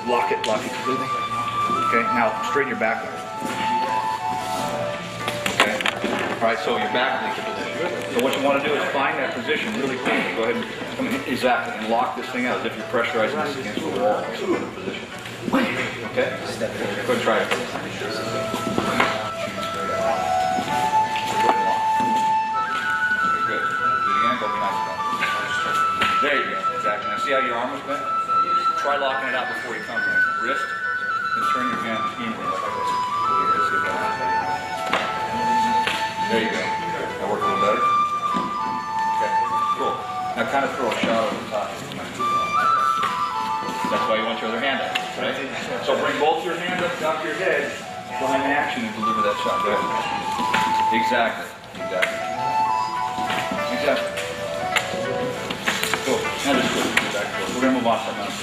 Lock it completely. Okay. Now, straighten your back leg. Okay. All right. So your back leg. So what you want to do is find that position really quickly. Go ahead and come in, exactly, and lock this thing out as if you're pressurizing this against the wall or some other position. Okay? Go ahead and try it. Good. Do it again. Go be nice about it. There you go. Exactly. Now see how your arm was bent? Try locking it out before you come in. Wrist, and turn your hand inward like this. There you go. That worked a little better? Okay. Cool. Now kind of throw a shot over the top. That's why you want your other hand up, right? So bring both your hands up to your head behind the action and deliver that shot. Go ahead. Exactly. Cool. Now just flip it back. We're going to move on from that.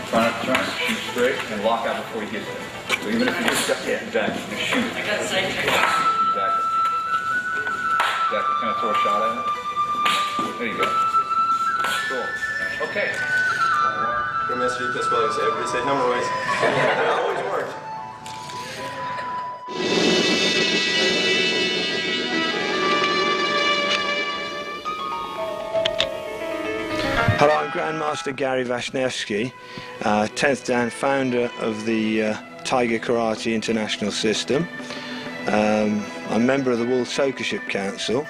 Try not to shoot straight and lock out before you get there. So even if you just exactly. Just shoot. Exactly. Kind of throw a shot at it. There you go. Cool. Okay. Grandmaster, that's what I say. Everybody say hemorrhoids. That always worked. Hello, I'm Grandmaster Gary Vashnevsky, 10th Dan founder of the Tiger Karate International System. I'm a member of the World Soakership Council,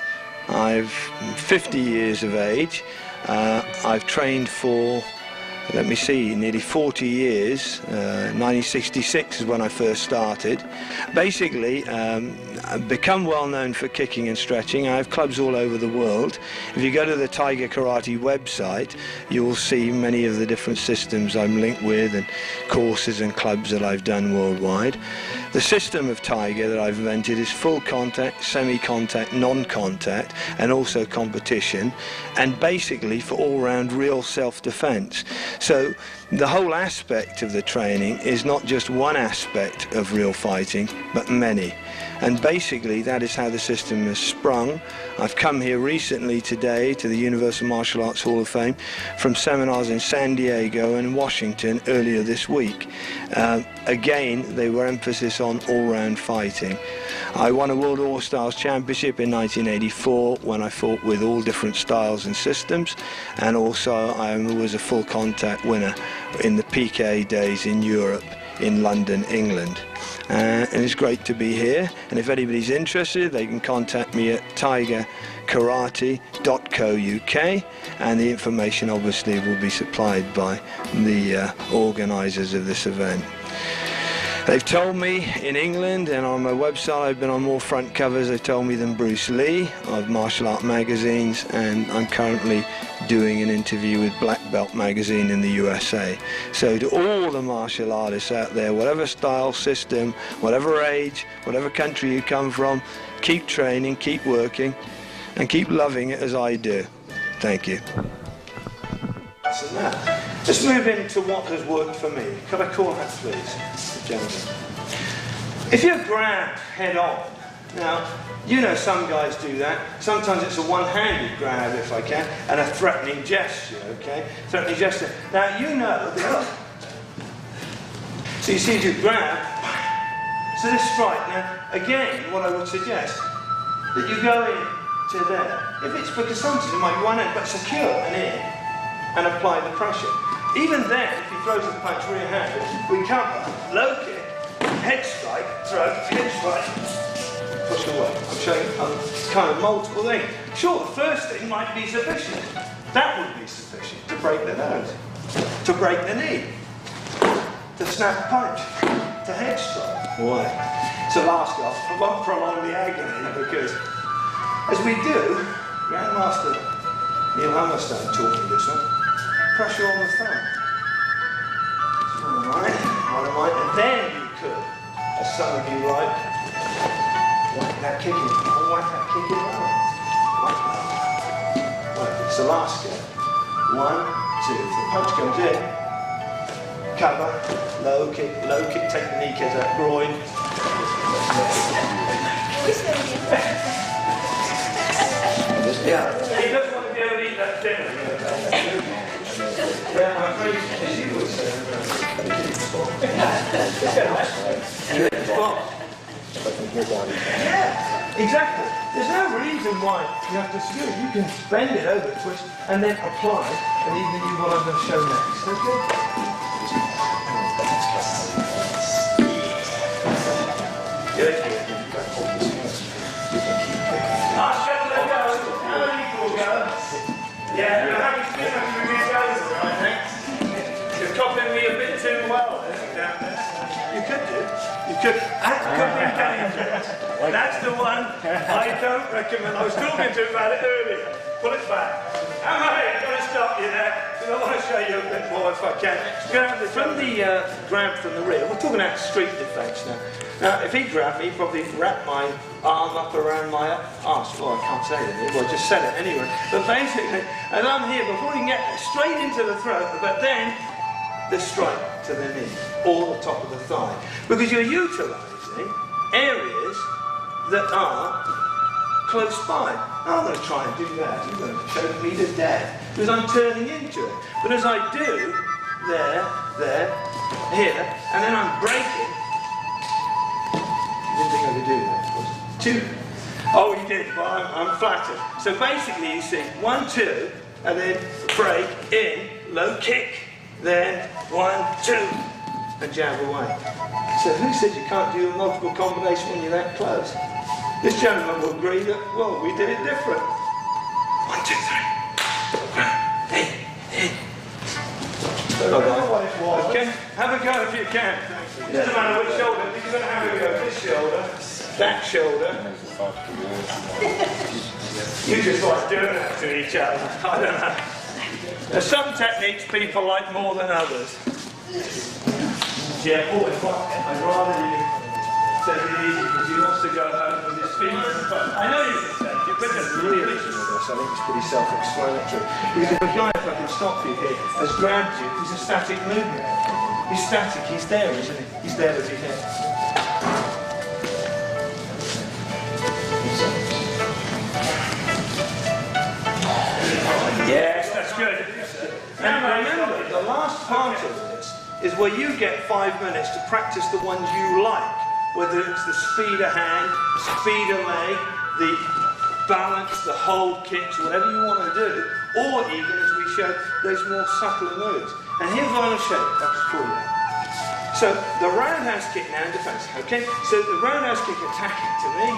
I'm 50 years of age. I've trained for, let me see, nearly 40 years. 1966 is when I first started. Basically, I've become well known for kicking and stretching. I have clubs all over the world. If you go to the Tiger Karate website, you will see many of the different systems I'm linked with and courses and clubs that I've done worldwide. The system of Tiger that I've invented is full contact, semi-contact, non-contact, and also competition, and basically for all-round real self-defense. So the whole aspect of the training is not just one aspect of real fighting, but many. And basically that is how the system has sprung. I've come here recently today to the Universal Martial Arts Hall of Fame from seminars in San Diego and Washington earlier this week. Again, they were emphasis on all-round fighting. I won a World All-Stars Championship in 1984 when I fought with all different styles and systems, and also I was a full contact winner in the PK days in Europe, in London, England. And it's great to be here, and if anybody's interested they can contact me at tigerkarate.co.uk, and the information obviously will be supplied by the organisers of this event. They've told me in England and on my website I've been on more front covers, they've told me, than Bruce Lee of martial art magazines, and I'm currently doing an interview with Black Belt magazine in the USA. So to all the martial artists out there, whatever style, system, whatever age, whatever country you come from, keep training, keep working, and keep loving it as I do. Thank you. Let's move into what has worked for me. Could I call that, please, gentlemen? If you grab head on, now, you know some guys do that. Sometimes it's a one-handed grab, if I can, and a threatening gesture, okay? Threatening gesture. Now, you know, so you see if you grab, so this strike. Now, again, what I would suggest, that you go in to there. If it's, because sometimes it might be one end, but secure and in, and apply the pressure. Even then, if he throws a punch rear-handed, we cover, low kick, head strike, throw, head strike, push away. I'm showing kind of multiple things. Sure, the first thing might be sufficient. That would be sufficient to break the nose, to break the knee, to snap a punch, to head strike. Why? So last guy, I won't prolong the agony because, as we do, Grandmaster Neil Hammerstone taught me this one. Pressure on the thumb. Alright, and then you could, as some of you like, whack that kick in, or whack that kick in around. Like that. Right, it's the last go. 1, 2, if the punch comes in, cover, low kick, take the kneecaps out, groin. Yeah, he doesn't want to be able to eat that dinner. Yeah, I'm afraid she would say. Yeah, exactly. There's no reason why you have to skew it. You can bend it over, twist, and then apply, and even do what I'm going to show next. Okay? Good. Last shot, let go. How many will go? Yeah, you're having to you're copying me a bit too well. You could do. You could. That could be dangerous. That's the one I don't recommend. I was talking to him about it earlier. Pull it back. I'm going to stop you there because I want to show you a bit more if I can. From the grab from the rear, we're talking about street defence now. Now, if he grabbed me, he'd probably wrap my arm up around my arse. Well, I can't say that, well, just said it anyway. But basically, as I'm here, before he can get straight into the throat, but then the strike to the knee, or the top of the thigh. Because you're utilising areas that are close by. Now, I'm going to try and do that. You're going to choke me to death, because I'm turning into it. But as I do, there, here, and then I'm breaking. Didn't think I could do that. Two. Oh, he did. Well, I'm flattered. So basically, you see 1, 2, and then break in, low kick, then 1, 2, and jab away. So who said you can't do a multiple combination when you're that close? This gentleman will agree that, well, we did it different. 1, 2, 3. Hey. Okay, have a go if you can. It doesn't matter which shoulder, you're going to have a go. This shoulder, that shoulder. You just like doing that to each other. I don't know. There's some techniques people like more than others. Yeah, I'd rather you take it easy because he wants to go home with his feet. I know you can take it, but just really. I think it's pretty self-explanatory. Because if a guy, if I can stop you here, has grabbed you, it's a static movement. He's static, he's there, isn't he? He's there with your head. Yes, that's good. And remember, the last part of this is where you get 5 minutes to practice the ones you like, whether it's the speed of hand, speed of leg, the balance, the hold kicks, whatever you want to do, or even, as we showed, those more subtle moves. And here's what I'm going to show you. That's cool. So the roundhouse kick now in defense, okay? So the roundhouse kick attacking to me.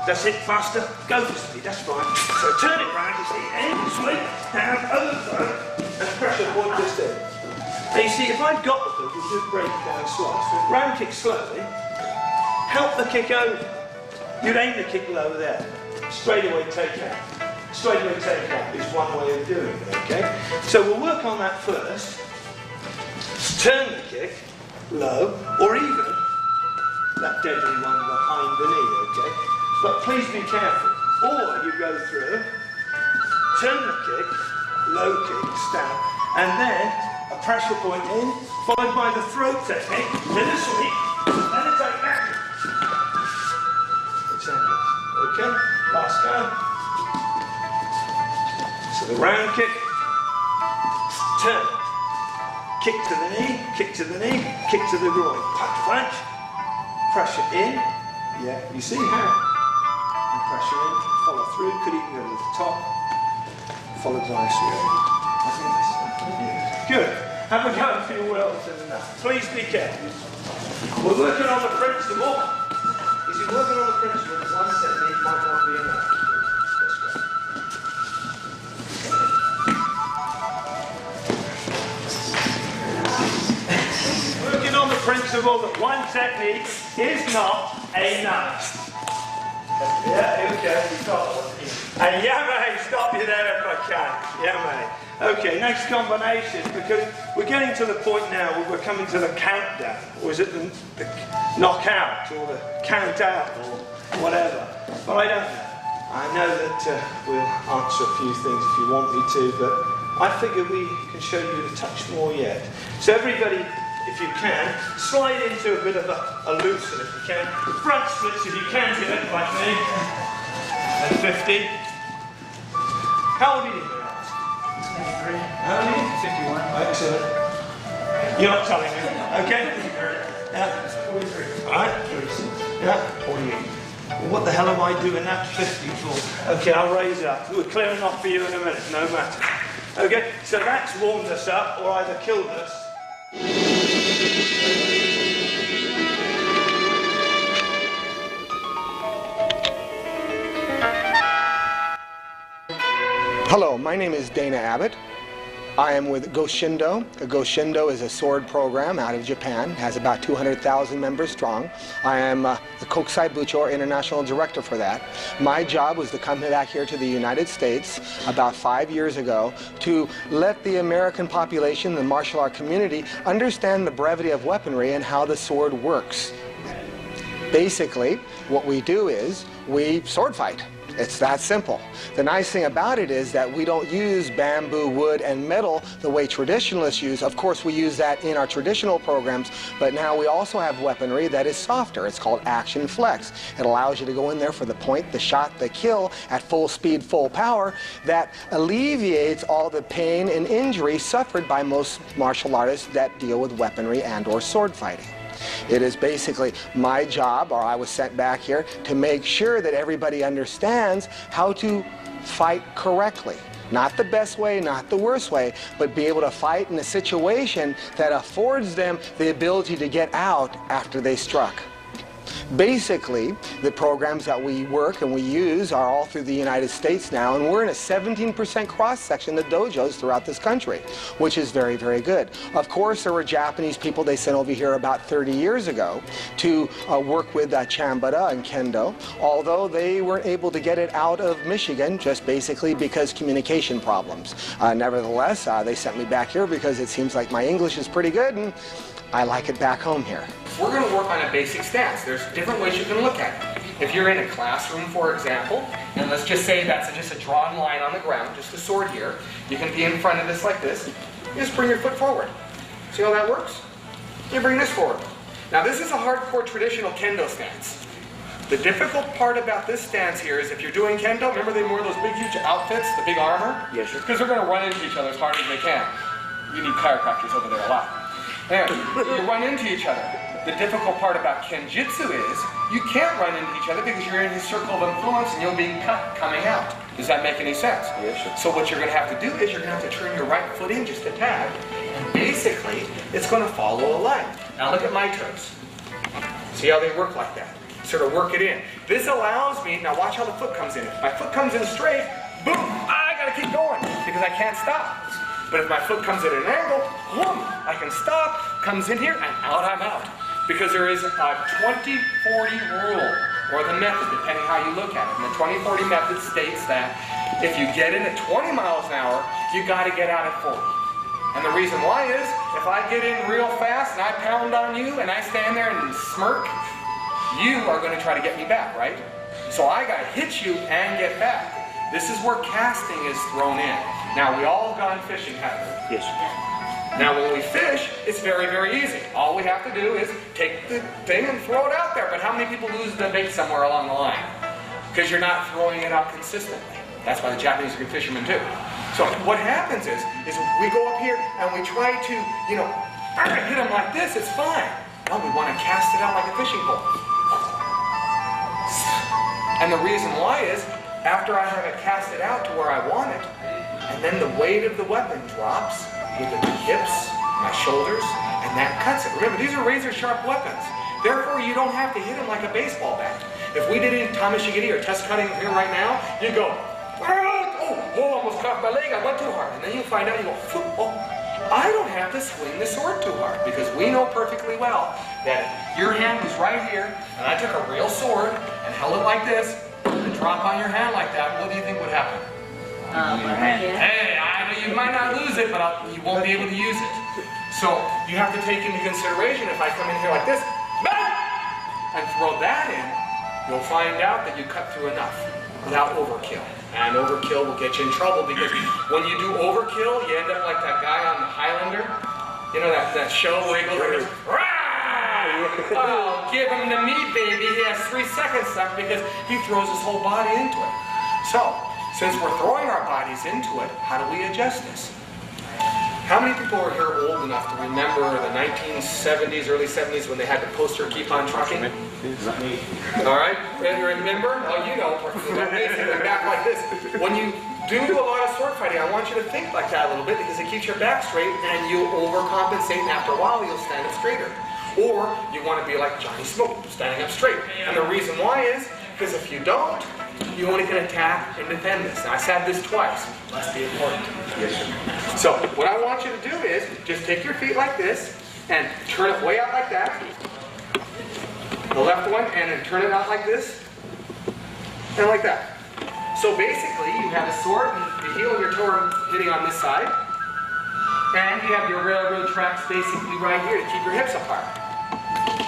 That's it, faster, go for speed, that's fine. So turn it round, you see, aim, sweep, down, overthrow, and pressure point just in. Now you see, if I've got the foot, we'll do breakdown slice. So round kick slowly, help the kick over. You'd aim the kick low there. Straight away take out. Straight away take out is one way of doing it, okay? So we'll work on that first. Turn the kick, low, or even that deadly one behind the knee, okay? But please be careful. Or you go through, turn the kick, low kick, stand, and then a pressure point in, followed by the throat technique, then a sweep, then a take back. Okay, last go. So the round kick, turn, kick to the knee, kick to the knee, kick to the groin, punch, punch, pressure in, yeah, you see how? Pressure in, follow through, could even go to the top, follow nicely over. Good. Have a go if you will. Please be careful. We're working on the principle. Is he working on the principle that one technique might not be enough? Working on the principle that one technique is not enough. Yeah, okay, stop. And yeah, mate, stop you there if I can. Yeah, mate. Okay, next combination, because we're getting to the point now where we're coming to the countdown. Or is it the knockout, or the count out, or whatever. But I don't know. I know that we'll answer a few things if you want me to, but I figure we can show you a touch more yet. So everybody, if you can, slide into a bit of a loosen if you can. Front splits if you can do it, like me. And 50. How old are you, may I ask? 23. How old are you? 51. Excellent. You're not telling me. Okay? Yeah. 43. Alright? Yeah. 48. Well, what the hell am I doing that 50 for? Okay, I'll raise up. We're clearing off for you in a minute, no matter. Okay, so that's warmed us up, or either killed us. Hello, my name is Dana Abbott. I am with Goshindo. Goshindo is a sword program out of Japan. It has about 200,000 members strong. I am the Kokusai Bucho, International Director for that. My job was to come back here to the United States about 5 years ago to let the American population, the martial art community, understand the brevity of weaponry and how the sword works. Basically, what we do is we sword fight. It's that simple. The nice thing about it is that we don't use bamboo, wood, and metal the way traditionalists use. Of course, we use that in our traditional programs, but now we also have weaponry that is softer. It's called Action Flex. It allows you to go in there for the point, the shot, the kill at full speed, full power. That alleviates all the pain and injury suffered by most martial artists that deal with weaponry and or sword fighting. It is basically my job, or I was sent back here, to make sure that everybody understands how to fight correctly. Not the best way, not the worst way, but be able to fight in a situation that affords them the ability to get out after they struck. Basically, the programs that we work and we use are all through the United States now, and we're in a 17% cross-section of dojos throughout this country, which is very, very good. Of course, there were Japanese people they sent over here about 30 years ago to work with Chambara and Kendo, although they weren't able to get it out of Michigan just basically because communication problems. Nevertheless, they sent me back here because it seems like my English is pretty good and I like it back home here. We're going to work on a basic stance. There's different ways you can look at it. If you're in a classroom, for example, and let's just say that's just a drawn line on the ground, just a sword here, you can be in front of this like this. You just bring your foot forward. See how that works? You bring this forward. Now this is a hardcore traditional kendo stance. The difficult part about this stance here is if you're doing kendo, remember they wore those big huge outfits, the big armor? Yes, sir. Because they're going to run into each other as hard as they can. You need chiropractors over there a lot. And you run into each other. The difficult part about kenjutsu is you can't run into each other because you're in his circle of influence and you'll be cut coming out. Does that make any sense? Yes, sir. So what you're going to have to do is you're going to have to turn your right foot in just a tad. And basically, it's going to follow a line. Now look at my toes. See how they work like that? Sort of work it in. This allows me, now watch how the foot comes in. If my foot comes in straight, boom, I got to keep going because I can't stop. But if my foot comes at an angle, boom, I can stop, comes in here, and out I'm out. Because there is a 20-40 rule, or the method, depending how you look at it. And the 20-40 method states that if you get in at 20 miles an hour, you got to get out at 40. And the reason why is, if I get in real fast and I pound on you and I stand there and smirk, you are going to try to get me back, right? So I got to hit you and get back. This is where casting is thrown in. Now, we all have gone fishing, haven't we? Yes. Now, when we fish, it's very, very easy. All we have to do is take the thing and throw it out there. But how many people lose the bait somewhere along the line? Because you're not throwing it out consistently. That's why the Japanese are good fishermen, too. So what happens is we go up here and we try to, you know, hit them like this, it's fine. No, we want to cast it out like a fishing pole. And the reason why is, after I have it cast it out to where I want it, and then the weight of the weapon drops with the hips, my shoulders, and that cuts it. Remember, these are razor sharp weapons. Therefore, you don't have to hit them like a baseball bat. If we did it in tamashigiri or test cutting here right now, you go, oh, almost cut my leg, I went too hard. And then you find out, you go, oh, I don't have to swing the sword too hard because we know perfectly well that your hand was right here, and I took a real sword and held it like this, and drop on your hand like that, what do you think would happen? Hey, I know you might not lose it, but you won't be able to use it. So you have to take into consideration if I come in here like this, and throw that in, you'll find out that you cut through enough without overkill. And overkill will get you in trouble because when you do overkill, you end up like that guy on the Highlander. You know that show where he goes, oh, give him to me, baby. He has 3 seconds left because he throws his whole body into it. So, since we're throwing our bodies into it, how do we adjust this? How many people are here old enough to remember the 1970s, early 70s when they had the poster keep on trucking? All right, and you remember? Oh, you know, basically back like this. When you do a lot of sword fighting, I want you to think like that a little bit because it keeps your back straight and you'll overcompensate and after a while you'll stand up straighter. Or you want to be like Johnny Smoke, standing up straight. And the reason why is, because if you don't, you only can attack and defend this. Now I said this twice. Must be important. Yes, sir. So what I want you to do is just take your feet like this and turn it way out like that. The left one, and then turn it out like this and like that. So basically, you have a sword and the heel of your toe are hitting on this side, and you have your railroad tracks basically right here to keep your hips apart.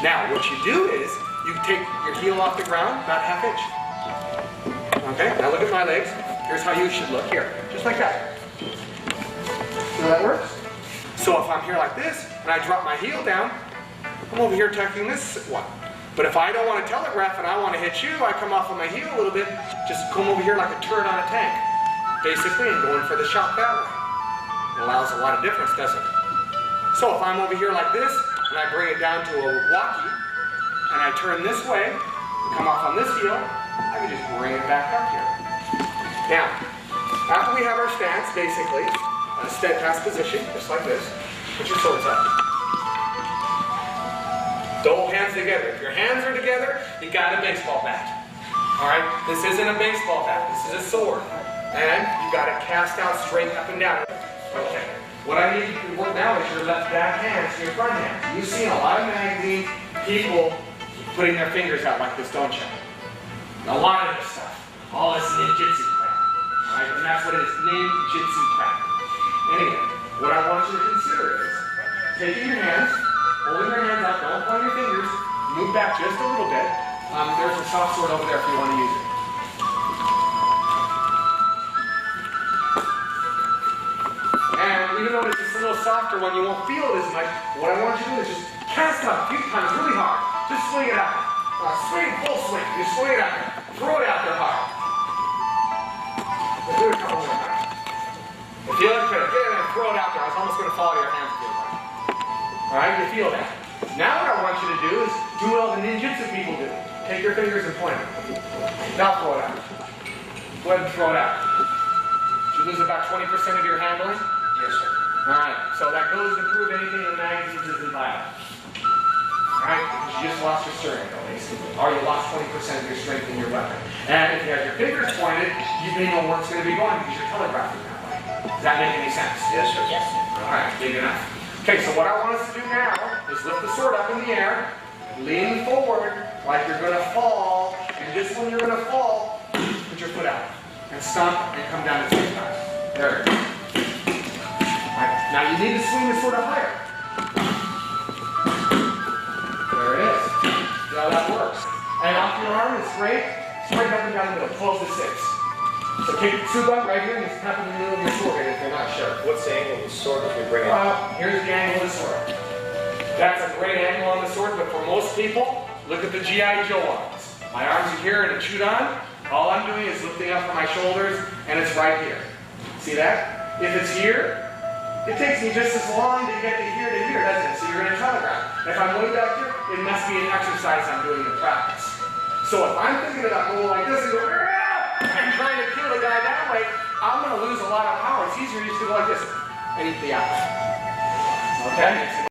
Now, what you do is you take your heel off the ground about ½ inch. Okay, now look at my legs. Here's how you should look here, just like that. So that works? So if I'm here like this, and I drop my heel down, I'm over here attacking this one. But if I don't want to telegraph and I want to hit you, I come off of my heel a little bit, just come over here like a turret on a tank, basically, and going for the shot that way. It allows a lot of difference, doesn't it? So if I'm over here like this, and I bring it down to a walkie, and I turn this way, come off on this heel, I can just bring it back up here. Now, after we have our stance, basically, a steadfast position, just like this, put your swords up. Don't hold hands together. If your hands are together, you got a baseball bat. All right? This isn't a baseball bat. This is a sword. And you got it cast out straight up and down. Okay. What I need you to work now is your left back hand to your front hand. You've seen a lot of magazines, people putting their fingers out like this, don't you? A lot of this stuff. All this ninjutsu crap. All right? And that's what it is, ninjutsu crap. Anyway, what I want you to consider is taking your hands, holding your hands out, don't point your fingers, move back just a little bit. There's a soft sword over there if you want to use it. And even though it's just a little softer one, you won't feel it as much. What I want you to do is just cast out a few times really hard. Just swing it out. Swing, full swing. You swing it out there. Throw it out there hard. Do it a couple more times. You feel it? Get it and throw it out there. I was almost going to fall out of your hands if you like. Alright, you feel that. Now what I want you to do is do what all the ninjutsu people do. Take your fingers and point them. Now throw it out. Go ahead and throw it out. Did you lose about 20% of your handling? Yes, sir. Alright, so that goes to prove anything in the magazines isn't violent. Alright, because you just lost your strength at least. Or you lost 20% of your strength in your weapon. And if you have your fingers pointed, you may know where it's going to be going because you're telegraphing that way. Does that make any sense? Yes, sir. Yes, sir. Alright, big enough. Okay, so what I want us to do now is lift the sword up in the air, lean forward like you're going to fall, and just when you're going to fall, put your foot out and stomp and come down at the same time. There it is. Alright, now you need to swing the sword up higher. There it is. See how that works. And off your arm is straight up and down the middle, 12 to 6. So take the tube up right here and just tap in the middle of your sword if you're not sure. What's the angle of the sword if we bring it? Here's the angle of the sword. That's a great angle on the sword, but for most people, look at the G.I. Joe arms. My arms are here and chewed on. All I'm doing is lifting up from my shoulders, and it's right here. See that? If it's here, it takes me just as long to get to here, doesn't it? So you're going to telegraph. If I'm way back here, it must be an exercise I'm doing in practice. So if I'm thinking about going like this and go, and trying to kill the guy that way, I'm going to lose a lot of power. It's easier just to go like this and eat the apple. Okay?